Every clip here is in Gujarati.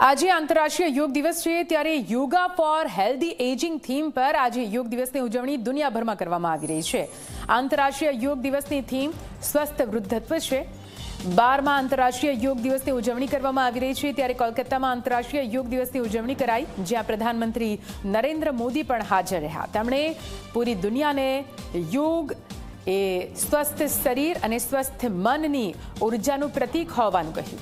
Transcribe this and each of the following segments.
આજે આંતરરાષ્ટ્રીય યોગ દિવસ છે ત્યારે yoga for healthy ageing theme પર આજે યોગ દિવસની ઉજવણી દુનિયાભરમાં કરવામાં આવી રહી છે। આંતરરાષ્ટ્રીય યોગ દિવસની થીમ સ્વસ્થ વૃદ્ધત્વ છે। 12મા આંતરરાષ્ટ્રીય યોગ દિવસની ઉજવણી કરવામાં આવી રહી છે ત્યારે કોલકાતામાં આંતરરાષ્ટ્રીય યોગ દિવસની ઉજવણી કરાઈ, જ્યાં પ્રધાનમંત્રી નરેન્દ્ર મોદી પણ હાજર રહ્યા। તેમણે પૂરી દુનિયાને યોગ એ સ્વસ્થ શરીર અને સ્વસ્થ મનની ઉર્જાનું પ્રતીક હોવાનું કહ્યું।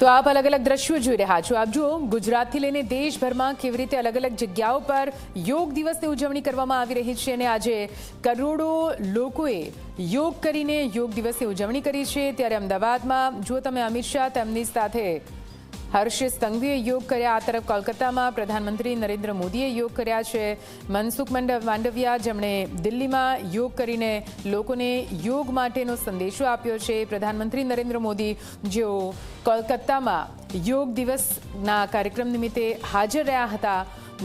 તો આપ અલગ અલગ દ્રશ્યો જોઈ રહ્યા છો। આપ જુઓ, ગુજરાતથી લઈને દેશભરમાં કેવી રીતે અલગ અલગ જગ્યાઓ પર યોગ દિવસની ઉજવણી કરવામાં આવી રહી છે અને આજે કરોડો લોકોએ યોગ કરીને યોગ દિવસની ઉજવણી કરી છે। ત્યારે અમદાવાદમાં જુઓ તમે, અમિત શાહ તેમની સાથે હર્ષ સંઘવીએ યોગ કર્યા। આ તરફ કોલકાતામાં પ્રધાનમંત્રી નરેન્દ્ર મોદીએ યોગ કર્યા છે। મનસુખ માંડવિયા જેમણે દિલ્હીમાં યોગ કરીને લોકોને યોગ માટેનો સંદેશો આપ્યો છે। પ્રધાનમંત્રી નરેન્દ્ર મોદી જેઓ કોલકાતામાં યોગ દિવસના કાર્યક્રમ નિમિત્તે હાજર રહ્યા હતા।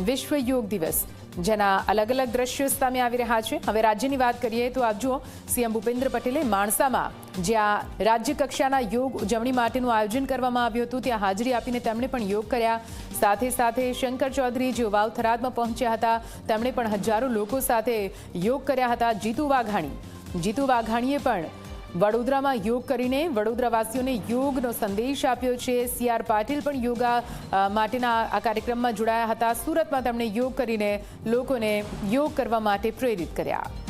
વિશ્વ યોગ દિવસ જેના અલગ અલગ દ્રશ્યો સામે આવી રહ્યા છે। હવે રાજ્યની વાત કરીએ તો આપ જુઓ, સીએમ ભૂપેન્દ્ર પટેલે માણસામાં જ્યાં રાજ્ય કક્ષાના યોગ ઉજવણી માટેનું આયોજન કરવામાં આવ્યું હતું ત્યાં હાજરી આપીને તેમણે પણ યોગ કર્યા। સાથે સાથે શંકર ચૌધરી જેઓ વાવ થરાદમાં પહોંચ્યા હતા, તેમણે પણ હજારો લોકો સાથે યોગ કર્યા હતા। જીતુ વાઘાણીએ પણ વડોદરામાં યોગ કરીને વડોદરાવાસીઓને યોગનો સંદેશ આપ્યો છે। CR પાટીલ પણ યોગા માટેના આ કાર્યક્રમમાં જોડાયા હતા। સુરતમાં તેમણે યોગ કરીને લોકોને યોગ કરવા માટે પ્રેરિત કર્યા।